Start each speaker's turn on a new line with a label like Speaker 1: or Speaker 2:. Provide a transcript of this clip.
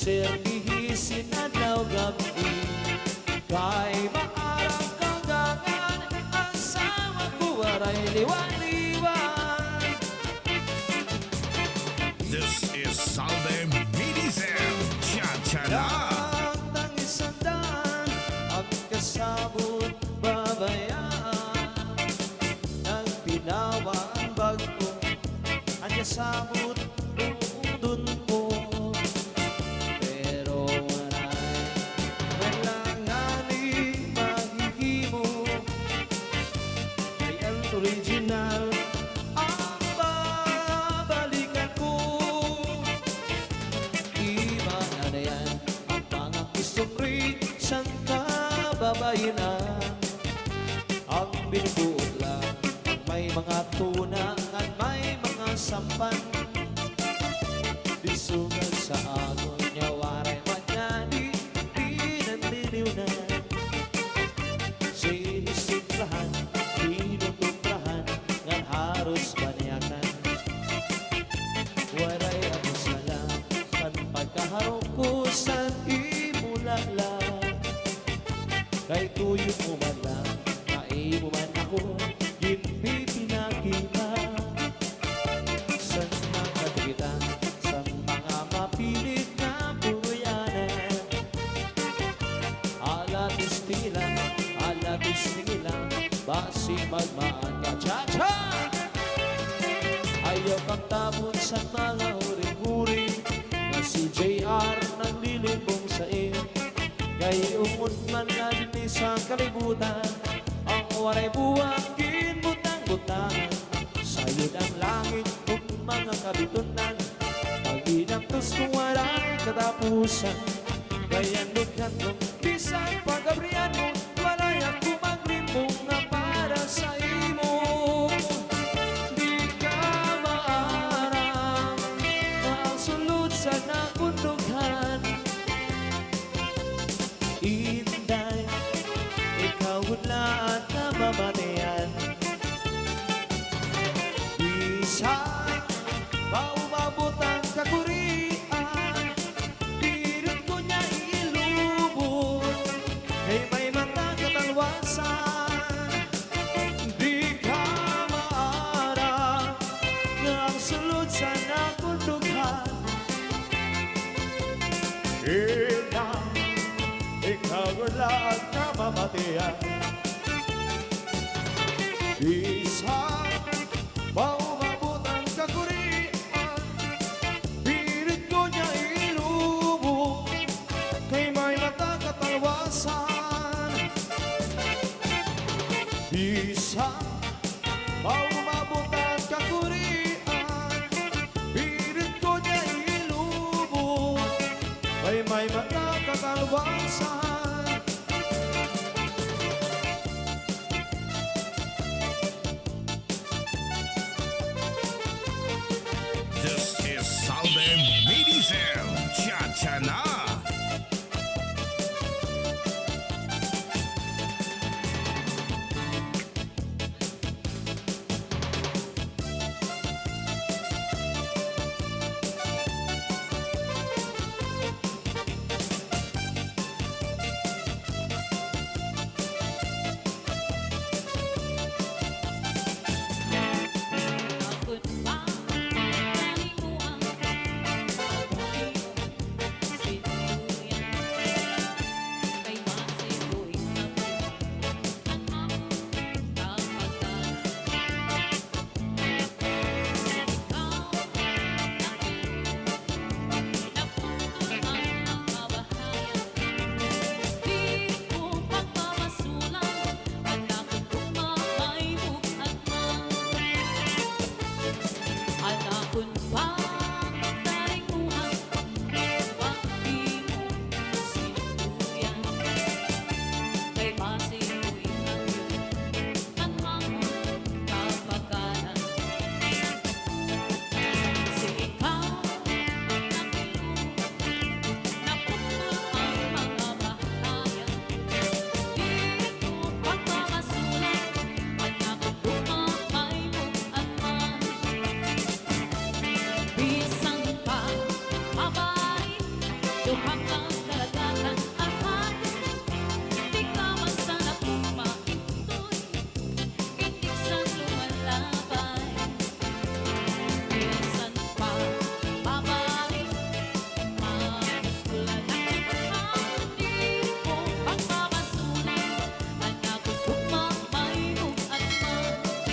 Speaker 1: serbihisin adlaw gabi. Kay maarang kanggangan, asawa ko waray liwan-liwan.
Speaker 2: This is Salve Midisem Cha-cha-la.
Speaker 1: Ang isandaan, ang kasabot babayaan. Ang pinawa ang bago, ang kasabot dun ko. Pero maray, kailanganin mahihimo. Ay ang original ang babalikan ko. Iba na yan ang mga isukri siyang kababayanan. Ang binubuot lang may mga tuna at may mga sampan. Disugal sa agon niya waray manyani pinanliliw na. Sinisimplahan, tinutumplahan ngan haros baniakan. Waray ako sala san pagkaharong ko san imulala. Kay tuyo mo man lang, kaimo man ako, hindi pinakita. San nakakita, san mga mapilit na puruyanan. Alatis tingila, basi magmaan ka. Cha-cha! Ayaw kang tapon sa mga huring-huring na si JR naglilibong sa iyo. Kay umod man na din sa kalibutan, ang waray buwang ginbutang-butangan. Sayod ang langit kung mga kabitunan, pag-inangtos kung waray katapusan. Kaya lukan kong bisang pag-abrihan mo, walay ako maglimbong na para sa imo. Di ka maarang na ang sulod sa nakundughan. Inday, ikaw wala at namamatayan. Isang maumabot ang kakurian, pirot ko niya ilubot, ay may mata katalwasan. Di ka maarang na ang sulod sa nakundughan. Inday, ikaw wala at namamatayan. Isang maumabot ang kakurian, pilit ko niya ilubog, kay may mata katalwasan. Isang maumabot ang kakurian, pilit ko niya ilubog, kay may mata katalwasan.